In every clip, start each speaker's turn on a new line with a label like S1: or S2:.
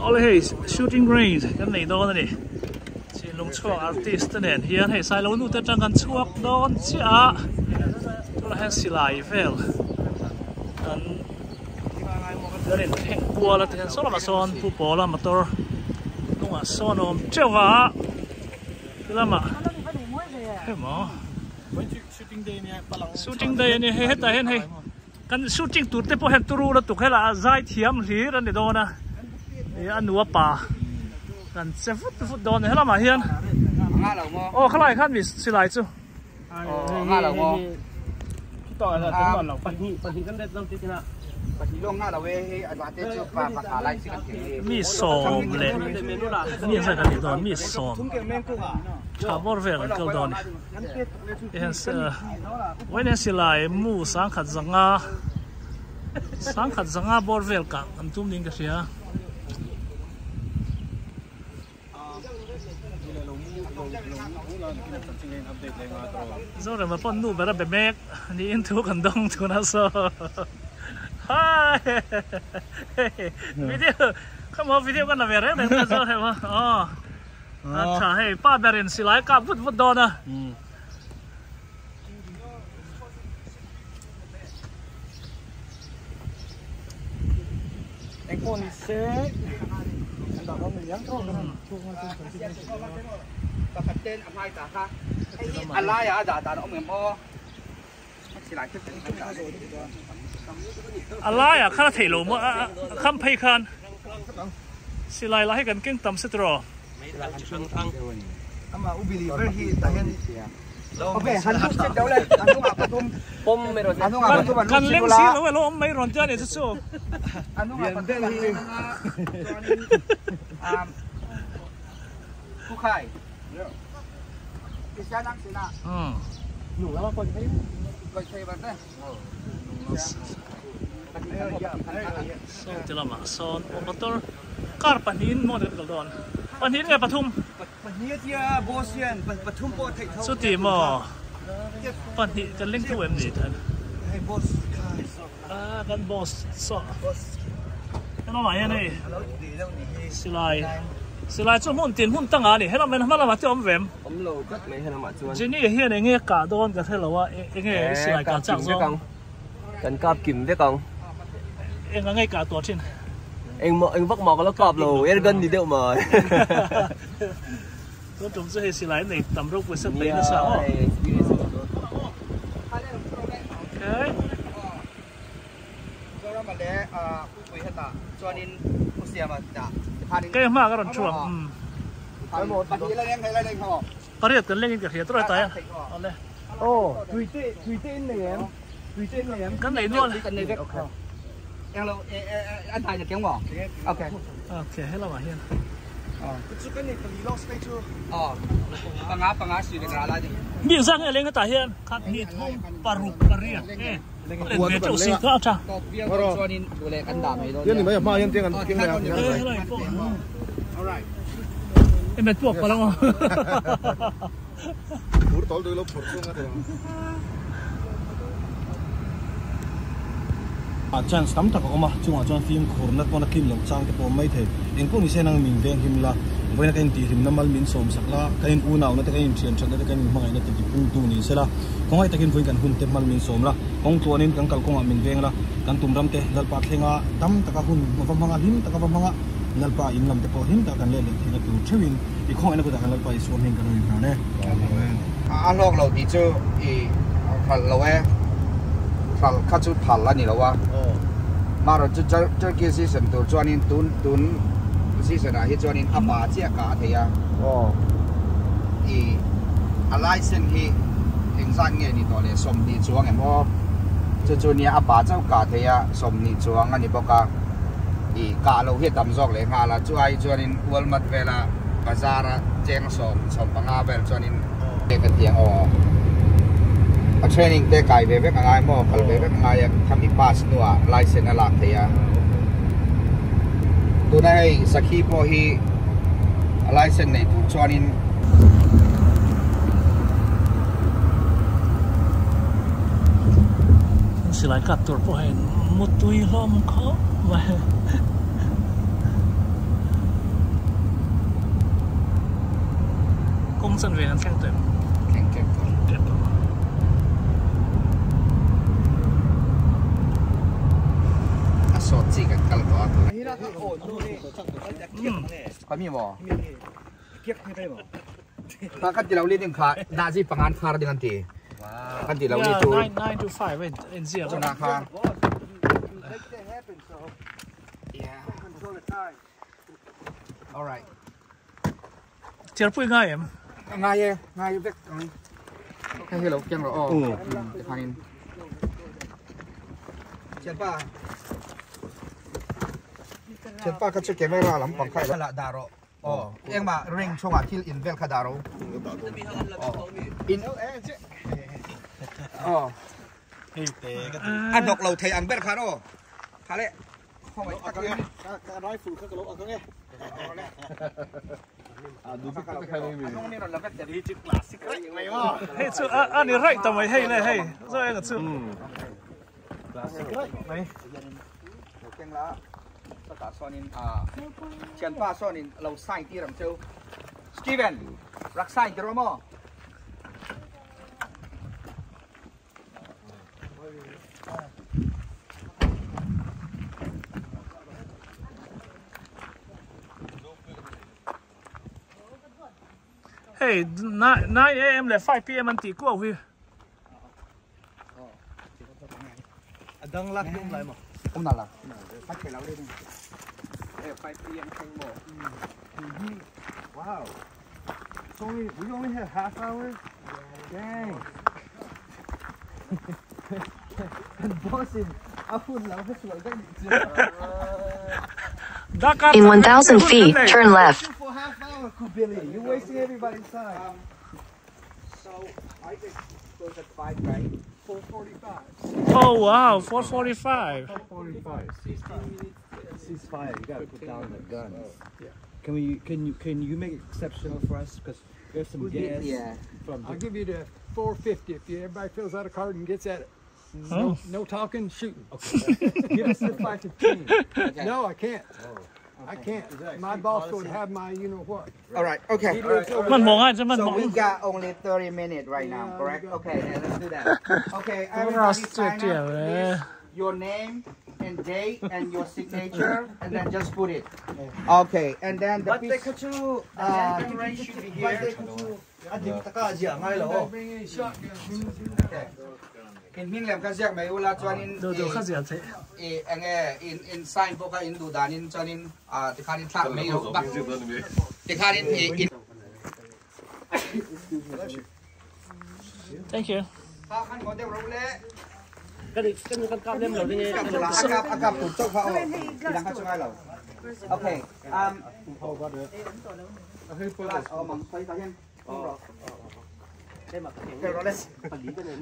S1: All hey shooting range กันไหนโดนนี่ชีลงช่วง artist เนี่ยเฮียให้สายลงนู่นแต่จังกันช่วงโดนเสียตัวละแห่งสิลายเฟลกันเดินแห่งบัวแล้วแต่ส่วนมาโซนผู้ปอละมาตัวนู่นโซนอมเจ้าว่าคือละมาเฮ้ยหมอ shooting day เนี่ยเฮ้ยแต่เห็นให้กัน shooting ตัวเต็มพอเห็นตัวรู้แล้วตัวแค่ละใจเทียมหรือนั่นเดี๋ยวโดนนะอันนัวป่ากันเซฟุตโดนเฮ้ยละมาเฮียนโอ้ข้างในขั้นมีสิลายจู่
S2: ง่าเราพี่
S3: ต่อเลยถึงก่อนเราปันทีกันได้ต้องติดนะ
S2: ปฏิลงง่าเราเว้ยอาจารย์เจ้าป่าขาไล่สิกันเอง
S1: มีสอบเลยมีใส่กันโดนมีสอบชาวบอร์เวลก็โดนเห็นวันนี้สิลายมูสังขัดสังบอร์เวลกันอันทุ่มดิ้งกันเสียRồi mà con nụ bà ra bè mẹc đi in thú cần đông thú nó sơ Hi Video Không có video con là về rét này nó sơ hay mà Chả hay ba bè rìn xì lái cả vút đo nè
S3: Anh con đi xe Anh bảo con mình nhắn thôi
S2: Tập tên âm hai cả ha anh lai à đã ông em o
S1: anh lai à khá thể lộ mà khăm pay khan xí lai là hay gần kinh tâm sét rồi
S2: ama ubili ver hi tahen okay han tu set đâu lên anh không apa tum pom mero anh không apa tum
S1: kan leng xí lo lo mấy ron cha này chứ
S2: anh không apa tum hi khu khai Isa nang sila.
S3: Nung lama kon kayo.
S2: Kon kayo ba ta?
S1: So tila ma son motor car panin mo de kaldon. Panin nga pathum.
S2: Panin dia boss yan, pathum po thai thau.
S1: So ti mo. Panin kan link to em ni than.
S2: Hey boss.
S1: Kan boss so. Ano ma yan eh. Silai cho muốn tiền muốn tăng à này, hết năm mà mà cho ông vẹm.
S3: Ông lầu cất mấy hay là mà chuan.
S1: Chỉ ní hiện này nghe cả đôn cả thế là wa, nghe silai cả chắc rồi.
S3: Cần cạp kìm đấy con.
S1: Em nghe cả tổ trên.
S3: Anh vắt mò cái cọp lầu, em gần đi đâu mà.
S1: Tôi trông cho silai này tầm rốc với sân bay nó sao? Okay.
S2: Rồi mà để quỳ hết ta, cho nên xe mà đã.
S1: Cái mà cái đoạn chuồng.
S2: Một bát lên lên không?
S1: Có thể cần lên cái kia tôi tay.
S3: Ồ, tùy tên này em. Tùy tên này em.
S1: Cái này luôn.
S2: Em lo anh thay được kéo bỏ. Ok.
S1: Ok, hết là mà hiền.
S2: Cái này phải lock space chưa? Bằng á xí cái lá đi.
S1: Miệng sang cái lên cái tay hiền. Khát nhịt không paru paria. Lên về chỗ xí có chăng?
S2: Cho nên boleh kan dam itu.
S4: Yan ni mai ma yan tiang kan tiang na.
S2: Alright.
S1: Em bet tuak palang.
S4: Pur tol dulu pur tu ngata. Chance tam tak ko ma chunga chuan film khurna pona kim long chang te po mai the engko ni senang min veng him la boina kan ti him namal min som sakla kain unaw na te kain thian chan na te kain mangai na te pung tu ni sela kongai takin voi kan hun te mal min som la kong tuanin kan kal konga min veng la kan tumram te dalpa thlenga tam taka hun mawanga him taka mawanga nalpa inlam te po him ta kan le le thina tu thewin I khong ena ko ta kan lalpa I som hing kan oi na ne
S2: a lok lo ti chu I phal lo we phal kha chu phal la ni lo wa mà rồi cho kia season tu cho nên tun season à hi cho nên apa chia cả thì à license hi exam nghe ni to le som ni chuang em ho cho ni apa chau cả thì à som ni chuang ani boka cả lo hi tam jok le nga la chu ai cho nên walmart vela bazar cheng som panga vel cho nên cái tiang training te kai ve ve ngai mo kal ve ve ngai khami pass nuwa license ala thaya tunai sakhi po hi license nei tu chuanin
S1: silai kat tur po hen mutui lom kho งสันเวียนแข่งเต็ม
S2: แข่งเก็บสดจีกันกันก่อนเขามีบ่เก็บไม่ได้บ่ถ้ากันที่เราเรียนขาน่าจะประมาณขาเดือนทีกันที่เราเรียนตัว
S1: 9 to 5 in zero
S2: ชนะขา alright
S1: เจอพูดง่ายมั้ย
S2: ง่ายง่ายอยู่เด็กแค่เราเก่งเราอ๋อจะพานินเชื่อป่ะเชื่อป่ะก็จะเก็บไว้รอหลังปังไข่แล้วละดาร์อ๋อเอ็งมาเร่งช่วงอาทิตย์อินเวลคาดาร์อินอ๋ออันดอกเราไทยอังเบลคาร์โร่คาเล่ห้องไว้ตะเกียบน้อยฝูงข้าวกะโหลกเอาไงดูสิใครไม่มีน้องนี่เราแล้วก็จะดีจุดคลาสสิกอะไรอย่างไรวะ
S1: เฮ้ยชื่ออันนี้ไรทำไมให้เลยเฮ้ยช่วยกันชื่อ
S2: คลาสสิกไหมเก่งละภาษาโซนินเชียนป้าโซนินเราใส่ที่รำเจ้าสตีเวนรักใส่ที่รำมอ
S1: เฮ้ย9 AM เลย5 PM มันตีกว่าวิ
S3: ดังลักยุ่งไรมั้ง
S2: ผมนั่นล่ะพักเสร็จแล้วเลย5 PM แข่งบ่
S3: ว้าว we only have half hour dang and bossing เอาฝุ่นเราให้สวยได้
S5: In 1,000 feet, turn left.
S3: For half hour, Billy. You're wasting everybody's time.
S2: So I just goes at 5, right?
S3: 4:45.
S1: Oh wow 4:45
S3: 4:45. Ceasefire. You gotta put down the guns. Can you make it exceptional for us? Because we have some gas.
S2: Yeah.
S6: I'll give you the 450 if everybody fills out a card and gets at it. No talking, shooting.
S3: Okay. Give us the 515.
S2: Okay.
S6: No, I can't. I can't. My boss would have my you know what.
S2: All right. Okay.
S1: มันมองอ่ะจะมันม
S2: So
S1: อง
S2: we got only 30 minutes right now, correct? Okay, then let's do that. Okay, everybody sign up. Your name and date and your signature, and then just put it. Okay, and then the decoration should be here.
S6: Bring any shotguns.
S2: Okay. In Minglem kasi may wala chuanin.
S1: Do kasi ate.
S2: In sign po ka in dudanin chuanin tikanin tak may bak. Tikanin in.
S1: Thank you
S2: kan mo de role.
S3: ก็เลยกันกลับเล่มเราได้ไง
S2: Agap tu chok pa o. Ilang ka chungai lo. Okay. Class o mang sai ta hen.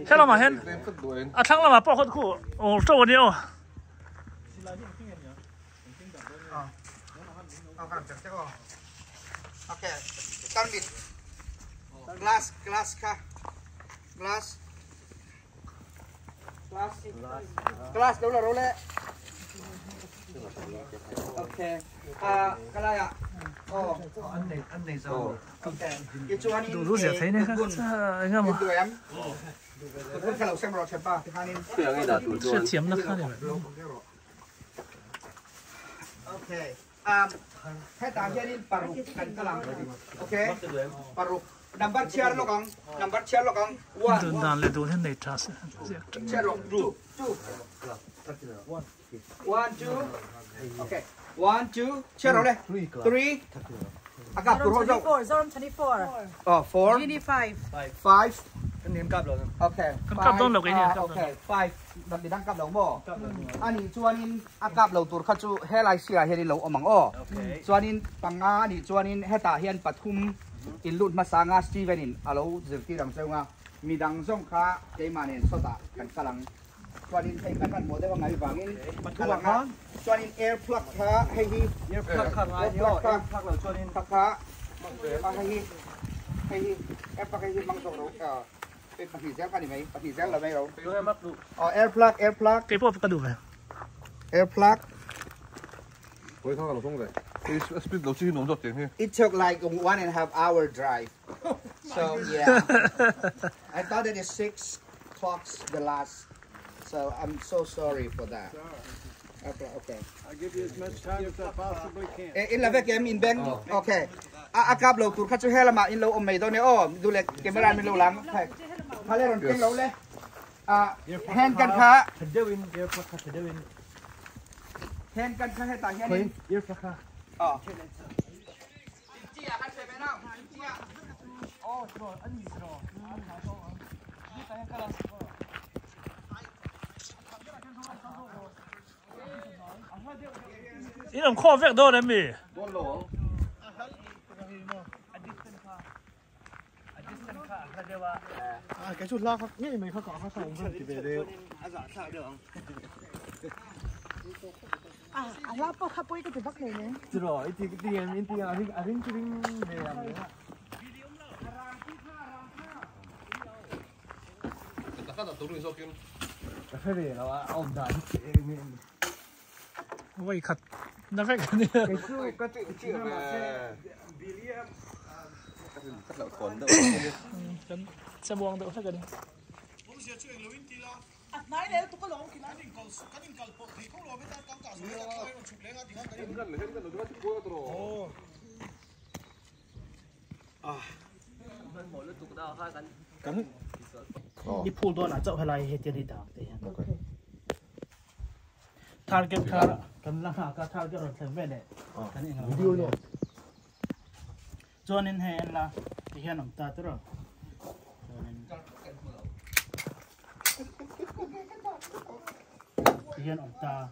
S1: แค่เรามาเห็นทั้งเรามาปอกคนคู่โอ้โจเดียว
S2: Okay. Turn it. Glass ka. Glass đâu là role. Okay. Kalaya. Oh, anh này sao? Okay. Cái chú anh
S1: đủ gì thấy này không mà
S2: tụi em. Tụi cái lẩu xem rồi chép ba thì hai nên.
S1: sẽ chiếm nó khác này.
S2: Okay. Hai tàng kia đi paruk kan kalang. Okay. Paruk. Number chair lo kang.
S1: Đừng đàn lại đồ thế này trả sẽ.
S2: Chair lo. Two. 1, 2. Okay. 1, 2. Chair rồi đây. 3. Agap tu rồi.
S7: 24. Zone 24.
S2: Oh, 4.
S7: Unit 5.
S2: 5.
S3: Anh em cặp rồi.
S2: Okay.
S1: Cặp đón đầu cái này.
S2: Okay. 5. Đặt đi đăng cặp đầu mò. Anh đi chuanin agap đầu tur khát chu he lai sia he đi lâu amang o. Chuanin panga đi chuanin he ta hian pathum in lut masanga Stevenin alo zirti rang chunga midang zong kha keimanen sota kan kalang chuanin thei kan mo de wa ngai wangin pathuma chuanin air plug kha hei hi
S3: Air plug kha ngai yo air plug lo chuanin
S2: kha hei hi air plug hei mang zong roเป็นปฏิเสธกันไหมปฏิเสธเราไม่รู้อ๋อ air plug
S1: cái bộ cái đủ vậy
S2: air plug
S8: 我睇下流通嘅，你 speed 老師弄咗點先。
S2: It took like 1.5 hour drive. So yeah, I thought it is 6 clocks the last. So I'm so sorry for that. Okay.
S6: I'll give you as much time as I possibly can.
S2: In la vek em in ben. Okay. Akap lo tur khachu hela ma in lo om mai do ne o du le camera min lo lang thai. Pha le ron king lo le. Hand kan kha.
S3: Thadewin ear plaka thadewin.
S2: Hand kan kha he ta hian in.
S3: Ear plaka.
S2: Chia kan se be na. Chia.
S1: Oh, bro, ani bro. Ni ta ka la. Ini orang kau vek dah ni.
S4: Cái chút la nghĩ mình phải có phải không thì về đây.
S7: La po kapoy ka tibak na yun.
S3: Rồi thì cái tiền aring về làm nữa. Phải về là ông đại
S1: Ôi khát, nó vek ni.
S3: cái chú cái chuyện mà William
S8: cắt lợn còn đâu.
S1: Kan sa buang do sa gani.
S7: Nãy đây tôi có lộn kìa.
S1: Đi pull đó là chậu hay là hết tiền đi đào thế. Target ka kan lang ka target rồi thêm về này.
S4: Video này.
S1: Cho nên hay là thì hiện ông ta rồi. Hiện ông ta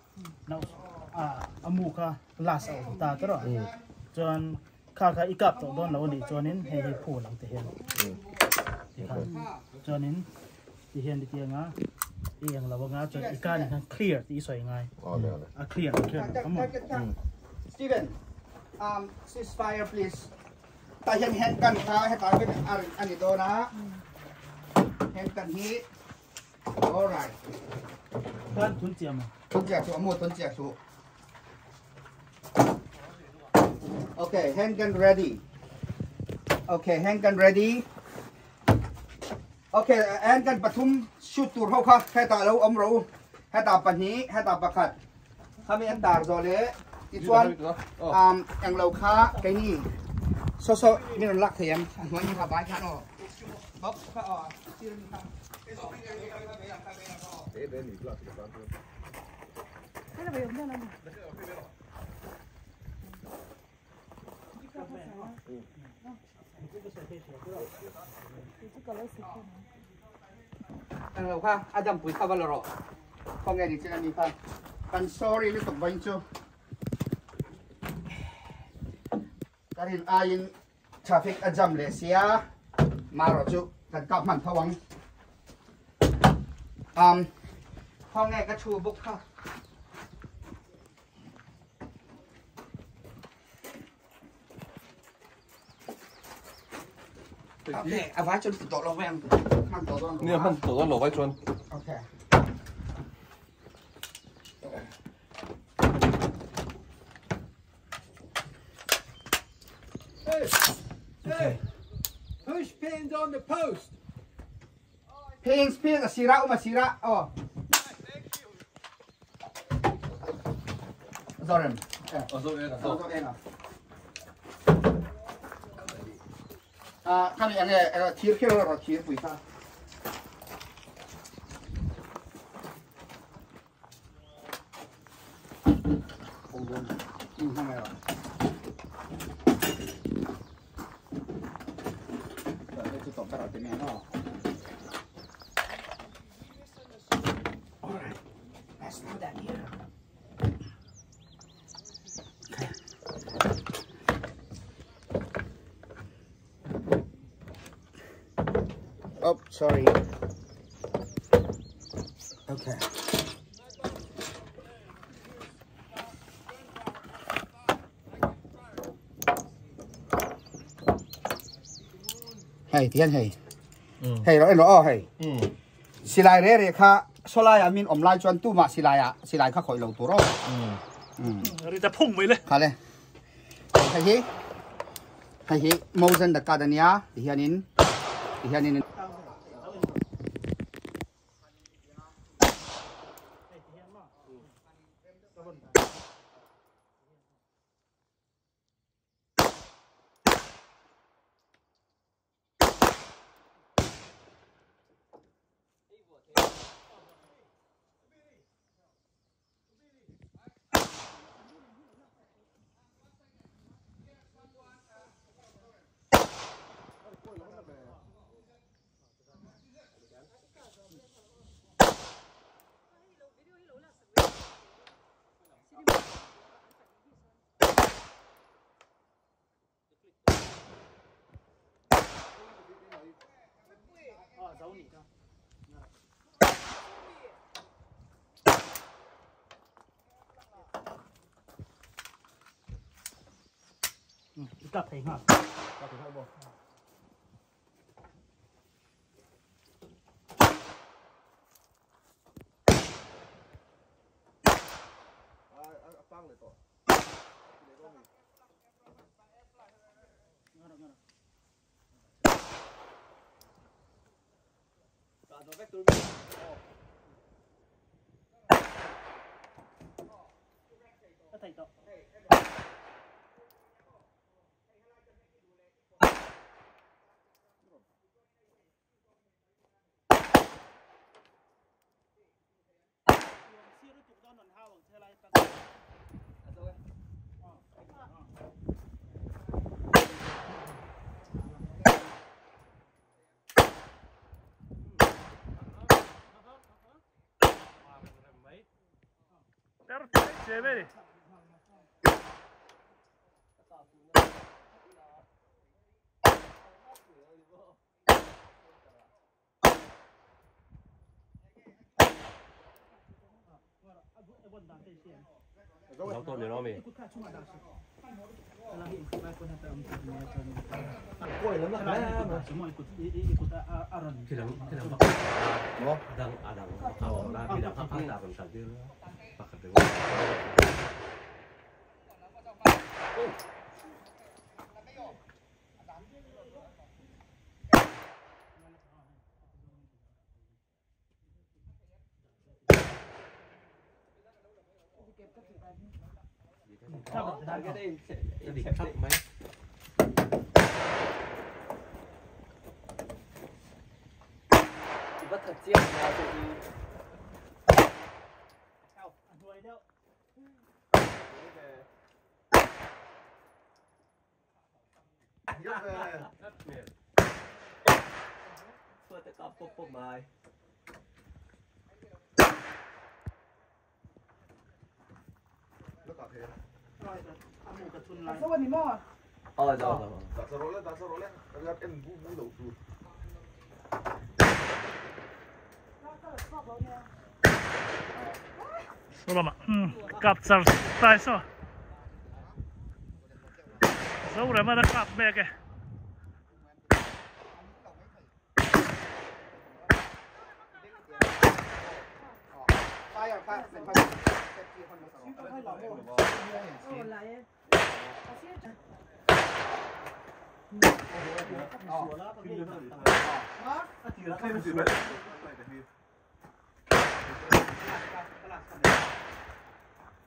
S1: nấu amuka last ông ta rồi. Cho nên khá ikap tổ đón lâu đi cho nên hay pull lang thế hiện. Cho nên thì hiện đi tiếng á. Yang lawa nga cho ikan yang clear ti soi ngai. Clear.
S2: Steven, ceasefire please. Ta hian hand kan kha he ta ben ani do na. Hand kan hi. All right.
S1: Kan tun chiam.
S2: Tun chia chu mo tun chia chu. Okay, hand gun ready. Okay, hand gun ready. Okay, hand gun pathum shoot tur ho kha he ta lo om ro. He ta pan hi, he ta pakhat. Khami an dar zo le. Ti chuan ang lo kha cái ni. So ni ron lak thiam. Hoi ni kha bai kha no. Bốc kha ti ron kha.
S7: Thế là về hôm nay là
S2: Ang lo kha adam pui kha balo ro. Không nghe đi trên đi phan. Pan sorry lu tok bain chu. Karin ain traffic ajam le sia. Maro chu kan kap man thawang. Không nghe ka chu buk kha. Okay, avai chun to lo veng. Man to don.
S8: Nè, mình tổ lẩu vai chuan.
S2: Okay.
S6: Hey, push pins on the post.
S2: Pins sira sira. Oh. Zoran.
S8: Rồi.
S2: Kami ang tier kilo ro tier pui sa. Không nghe rồi. Để tôi tổng vào cái này nó. Alright. Let's put that here. Oh, sorry. Okay. Hey, Tian hey. Hey, rồi hey. Silai re kha solai amin omlai chuan tu ma silai kha khoi lo tu ro.
S1: Ri ta phung mai le.
S2: Kha le. Hey hi. Mozen da kadania hianin hian in
S1: cặp thấy hả? Thầy đó. Perfetto, vedi?
S8: Nấu tôm để nó mì.
S3: Quay lắm là
S8: Khi nào đang đang là khi nào phát là còn sản chứ phát được. Cái đi thấp mấy.
S2: Bắt thật chiếc nào thì
S1: Đuổi đâu?
S3: tôi sẽ có phục bài.
S7: Số bên mò.
S3: Rồi.
S1: Soloma. Kapsar tai so. Sobre mà cặp bè kìa.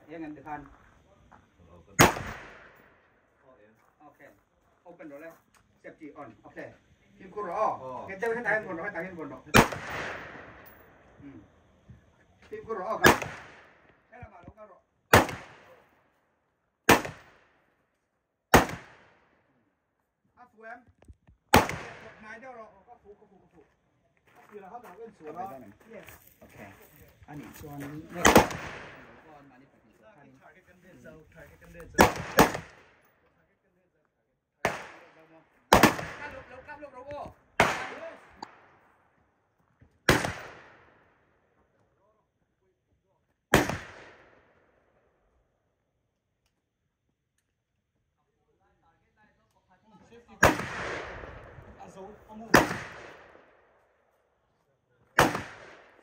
S2: Yang depan. Okay. Open rồi. Safety on. Okay. Kim cô rõ. Cái chânให้ตายคนให้ตายคนหรอกKim cô rõครับให้เรามาลงกันหรอAfwam. Nãy đó rồi. Có phụ. Thì là hết rồi cái sủa đó. Yes. Okay. Anh nhìn cho anh.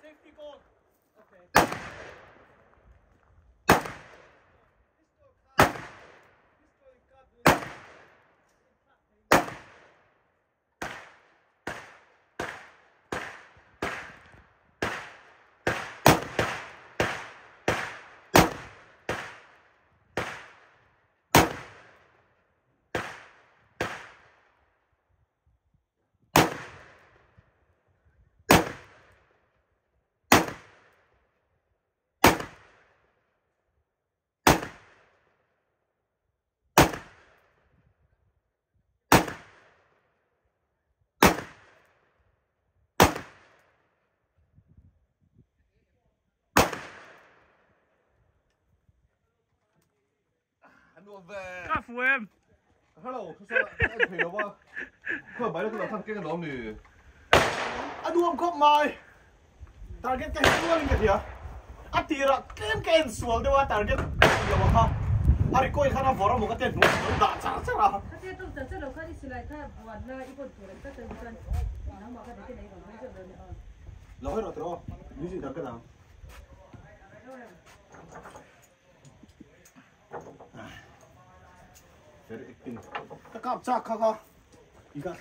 S1: Safety code. Okay. Cà phù em.
S4: Hello, sao anh thấy nó bao? Không phải là cái thằng kia nó nè. Anh đuông khóc mai. Target cái hết luôn cái gì à? Anh tira ken sual dewa target. Ya wah. Ari koi khana vora mo ka ten no da cha cha ra.
S7: Kasi itong sa lo kani sila ka buwan na ipon turan ka tan na maka dito na ibang medyo doon.
S4: Lohay ro tro. Music dar ka da. Very acting. Ta kap cha kha kha. Iga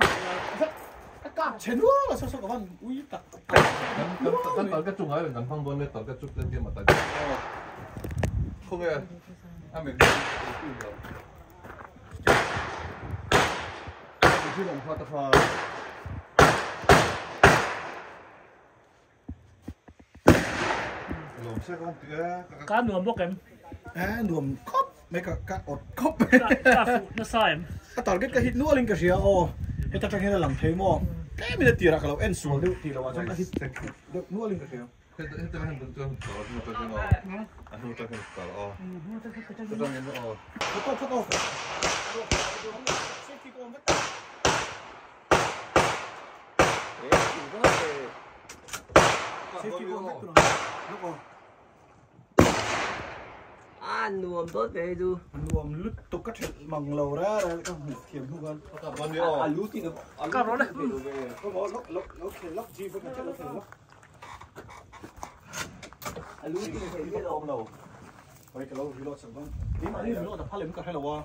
S4: ta kap chen wa la so so ka van ui ta.
S9: Kan target chung ai kan phang bon ne target chuk lên kia mà ta. Không nghe. À mình.
S4: Chứ đồng pha ta pha. Lom xe con tía.
S1: Cá nuông bốc em.
S4: Nuông cop. Mấy cả ọt cop.
S1: Cà phù nó sai em.
S4: Target ka hit nuông linh ka sia o. Heta trang heta lang thấy mo. Cái mình tira kalau en sual tu tira wa ka hit. Nuông linh ka sia.
S9: Itu kan bentuk kalau cuma tengok. Aku tengok kalau. Tengok.
S4: Foto. Safety ko mat. Safety ko mat. Loko.
S8: Nuông tốt về du.
S4: Nuông lút tục cắt bằng lầu ra các hiểm không gần.
S9: Các bạn nhớ.
S8: Lút thì nó.
S1: Cà rốt đấy.
S4: Có mỏ lốc gì với cái lốc.
S8: Lút thì nó biết ôm đầu.
S4: Vậy cái lâu reload xong. Đi mà đi reload phải làm cái hay là wa.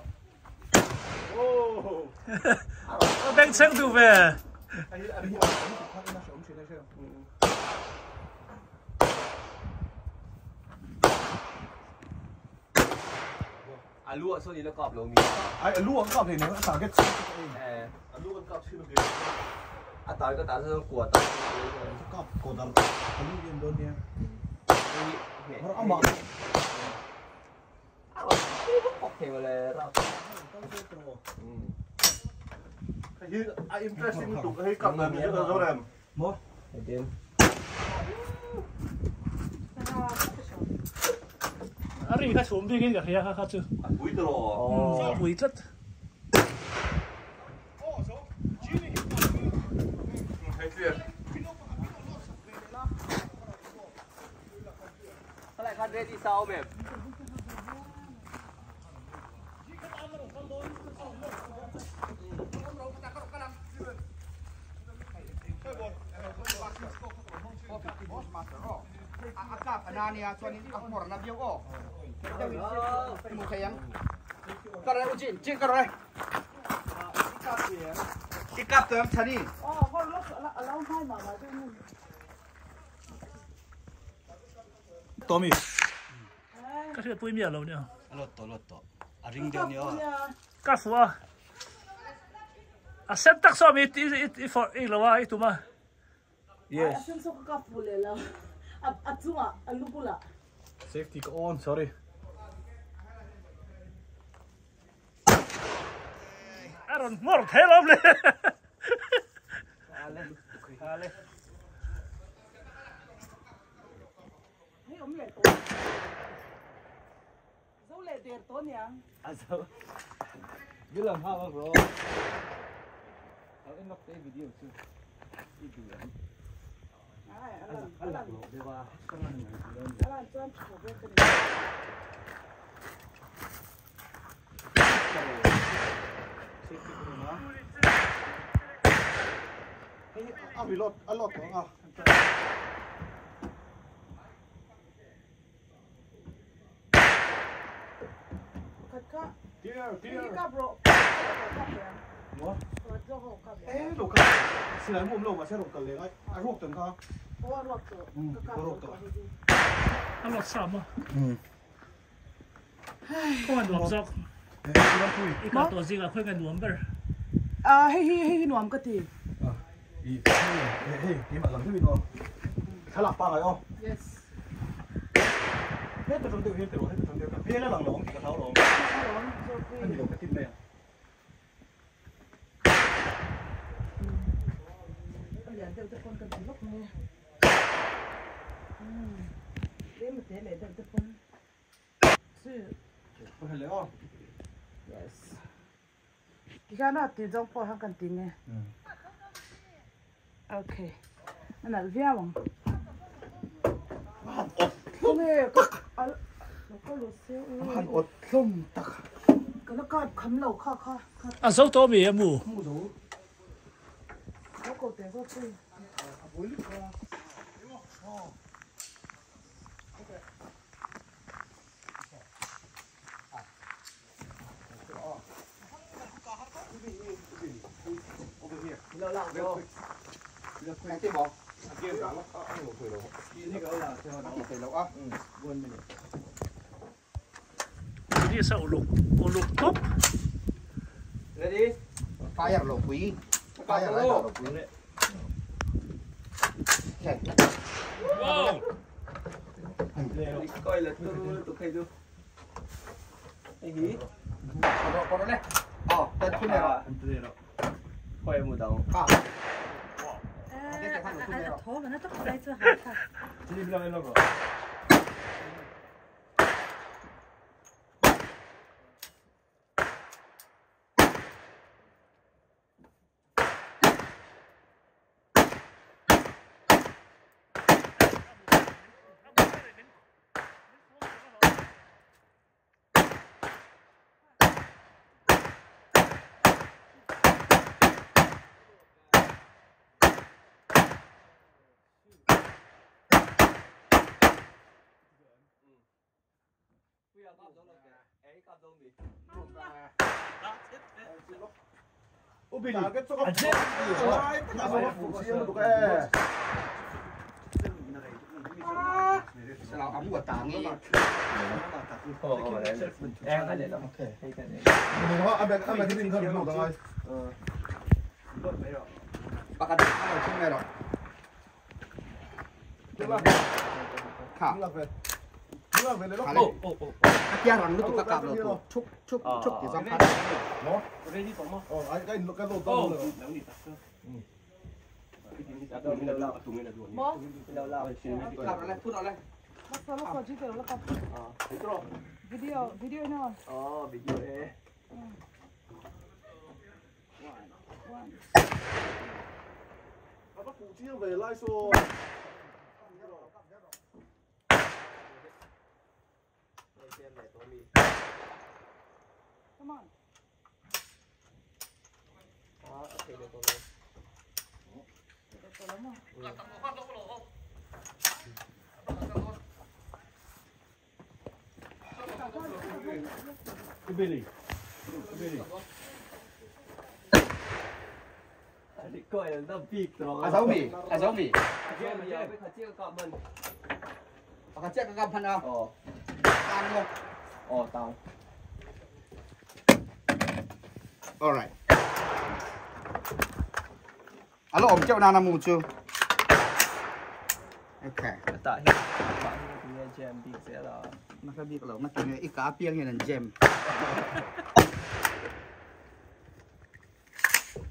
S1: Bên chân tu về.
S8: Lúa số gì nó cọp lỗ mi.
S4: Lúa cọp thì nó tạo cái
S8: Lúa cọp chứ nó kì. Tao có tạo ra của tao.
S4: Cọp của tao. Lúa viên đơn nha. Nó ăn bọc.
S8: Cọp thì mà là rau.
S4: Cái impressing tụ cái cặp này rất là rõ ràng. Mua.
S8: Đến.
S1: Ari ka sum đi cái kia ka chu.
S9: Quý rồi.
S1: Quý rất.
S9: Hay chưa?
S8: Cái này khăn ready sau mẹ.
S2: Akap anania chuan ak mor na biau o mu khayang karai ujin chi karai ikap tem thani
S7: Ko lo alau hai ma ma tu.
S4: Tommy.
S1: Cái thứ tôi miệng lâu nữa.
S3: Lotto. Ring dia ni.
S1: Cà phù à. Set tak so mi it for lâu à itu mah.
S4: Yes.
S7: Asan so ka pule la. At sunga alupula.
S4: Safety ko on, sorry.
S1: Aaron mor thelom le.
S8: Ale.
S7: Hey om le to. Zo le der to nyang.
S3: Asa. Bilang ha bro. Ang nok tay video tu. Itu kan. Alan dewa.
S7: Alan chuan chu be ka ni.
S4: Safety ko na. Hey, a lot ko ah.
S7: Ka
S4: Dear.
S7: ka bro.
S4: Mo.
S7: Ko jo ho ka.
S4: Lo ka. Sila mo lo ma sa ro ka le ai rok tan ka.
S7: Ko ro to. Ka.
S1: Ăn lọt sầm à. Không ăn nuông dọc. Ít cả tổ gì là khơi ăn nuông bơ.
S7: Hey nuam ka ti.
S4: Hey, ni ma lang ni no. Khala pa ngai o.
S7: Yes.
S4: Hết từ trong tự nhiên từ hết từ trong tự nhiên. Phía nó lằng lỏng thì cả tháo lỏng. Anh đi đâu cái tim này.
S7: Bây giờ tôi con cần lúc mua. Để mà thế này tôi con. Sư.
S4: Có thể lấy không?
S7: cái nó tiền trong phố hàng cần tiền nghe ok anh là vía bằng không hề có lột xíu
S2: hàn ớt thơm tắc
S7: cái nó có khấm lẩu kho
S1: à dấu tô mì em mù
S7: nó có tiền có tiền
S2: Anh tiếp bỏ.
S9: Kia cả nó ăn một thời đâu.
S3: Ini kau lah, saya nak.
S2: Thì lâu á.
S3: One minute.
S1: cái gì sao lục top
S3: Ready?
S2: Fire lẩu quý. Fire lại lẩu quý.
S1: wow
S3: Coi là tôi khai du. Cái gì?
S2: Có đó này. Tên khu này rồi.
S3: Khoai mù đồng.
S7: anh thổ mà nó tóc đây chưa hả ta
S3: Ini bilang elok kok.
S9: Ô bình cái chỗ cái chết lại cái số phụ chiên được cái
S2: Sẽ làm ấm của tảng ấy.
S3: Em cái này đó. Ok.
S9: mình họ anh cái bình thường được rồi
S2: Bác ăn ở trong này rồi. Khả.
S9: Đúng là về lấy
S2: Khả kia rằng nó tụt cạp rồi tụt chúc thì xong khả.
S9: nó
S3: Ready for more?
S9: cái lột tôm rồi
S7: bố
S2: Làm nó lên, phút nó lên.
S7: nó sao nó có chỉ cái nó có video nó
S3: Video eh.
S9: bác phụ chiên về lai số
S7: come on
S3: Cái Billy. Đi coi là nó big rồi.
S2: Dấu mì.
S3: Chia bây giờ phải chia cọp mình.
S2: Bác check cái găm phân nào. Ăn luôn.
S3: Tao.
S2: Alright. Alo, ông chậu nào nằm ngủ chưa? Ok.
S3: Tại hiện bạn thì jam big sẽ là
S2: Nó phải biết là nó kêu ít cá piêng như là gem.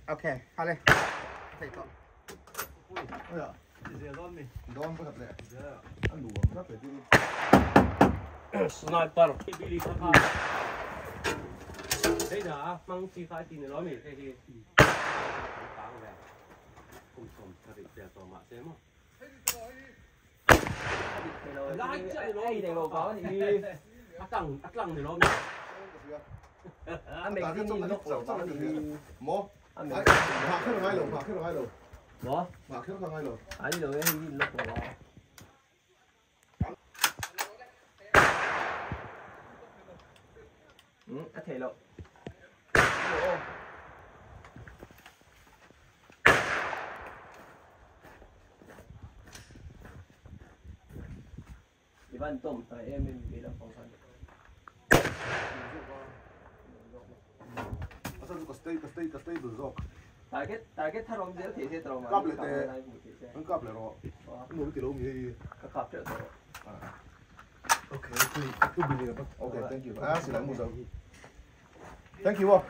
S2: Ok, hai lên. Thầy cậu.
S9: đón có thật lẹ ăn đủ rất phải đi
S8: Sniper. Billy Papa. Đây là mang chi khai tin nói mình thế thì phá về. Cùng sống thật để tỏ mạ xem không? Lại chạy rồi này vào có thì ắt lăng thì nó
S3: anh mình đi lúc rồi thì
S9: mô
S3: anh
S9: phạt hết rồi hai lầu
S3: đó
S9: phạt hết rồi hai lầu
S3: anh đi rồi đi lúc rồi thể lộ thì văn tôm phải em mình bị làm phòng thân
S9: sao có stay được rồi
S3: target thay đổi thì sẽ trồng mà
S9: cặp lại thế nó cặp lại rồi nó bị lỗ gì
S3: cặp trở rồi
S9: okay cứ bình đi ok thank you xin lỗi một giờ thank you